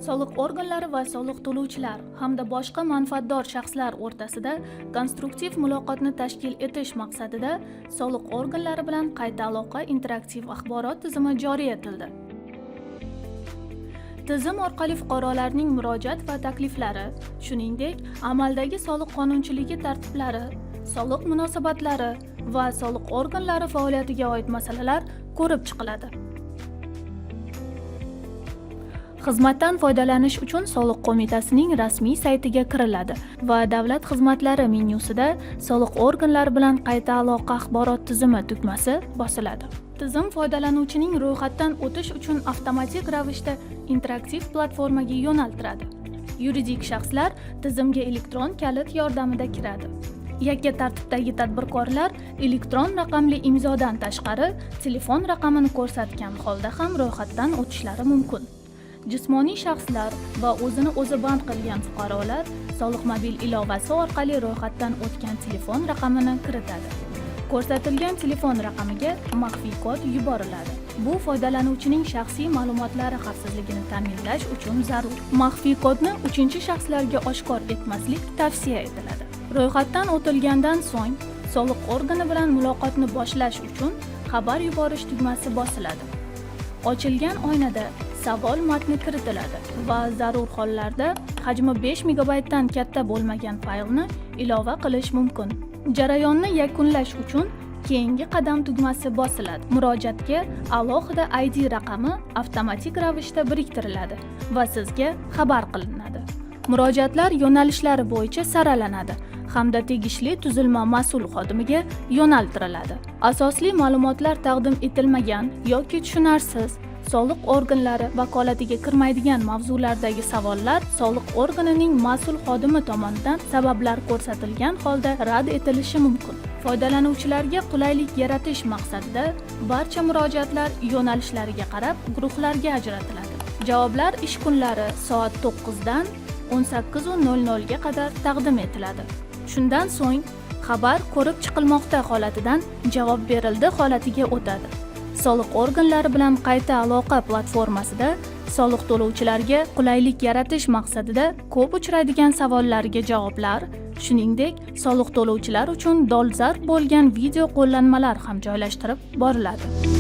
soliq organlari va soliq to'lovchilar hamda boshqa manfaatdor shaxslar o'rtasida konstruktiv muloqotni tashkil etish maqsadida soliq organlari bilan qayta aloqa interaktiv axborot tizimi joriy etildi. Tizim orqali fuqarolarning murojaat va takliflari, shuningdek, amaldagi soliq qonunchiligi tartiblari, soliq munosabatlari va soliq organlari faoliyatiga oid masalalar ko'rib chiqiladi. Xizmatdan foydalanish uchun soliq qo'mitasining rasmiy saytiga kiriladi va davlat xizmatlari menyusida soliq organlari bilan qayta aloqa axborot tizimi tugmasi bosiladi. Tizim foydalanuvchining ro'yxatdan o'tish uchun avtomatik ravishda interaktiv platformaga yo'naltiradi. Yuridik shaxslar tizimga elektron kalit yordamida kiradi. Yakka tartibdagi tadbirkorlar elektron raqamli imzodan tashqari telefon raqamini ko'rsatgan holda ham ro'yxatdan o'tishlari mumkin. Jismoniy shaxslar va o'zini o'zi band qilgan fuqarolar soliq mobil ilovasi orqali ro'yxatdan o'tgan telefon raqamini kiritadi. Ko'rsatilgan telefon raqamiga maxfiy kod yuboriladi. Bu foydalanuvchining shaxsiy ma'lumotlari xavfsizligini ta'minlash uchun zarur. Maxfiy kodni uchinchi shaxslarga oshkor etmaslik tavsiya etiladi. Ro'yxatdan o'tilgandan so'ng soliq organi bilan muloqotni boshlash uchun xabar yuborish tugmasi bosiladi. Ochilgan oynada savol matni kiritiladi va zarur hollarda hajmi 5 megabaytdan katta bo'lmagan faylni ilova qilish mumkin. Jarayonni yakunlash uchun keyingi qadam tugmasi bosiladi. Murojaatga alohida ID raqami avtomatik ravishda biriktiriladi va sizga xabar qilinadi. Murojaatlar yo'nalishlari bo'yicha saralanadi hamda tegishli tuzilma mas'ul xodimiga yo'naltiriladi. Asosli ma'lumotlar taqdim etilmagan yoki tushunarsiz soliq organlari vakolatiga kirmaydigan mavzulardagi savollar soliq organining mas'ul xodimi tomonidan sabablar ko'rsatilgan holda rad etilishi mumkin. Foydalanuvchilarga qulaylik yaratish maqsadida barcha murojaatlar yo'nalishlariga qarab guruhlarga ajratiladi. Javoblar ish kunlari soat 9 dan 18:00 ga qadar taqdim etiladi. Shundan so'ng xabar ko'rib chiqilmoqda holatidan javob berildi holatiga o'tadi. Soliq organlari bilan qayta aloqa platformasida soliq to'lovchilarga qulaylik yaratish maqsadida ko'p uchraydigan savollarga javoblar, shuningdek, soliq to'lovchilar uchun dolzarb bo'lgan video qo'llanmalar ham joylashtirib boriladi.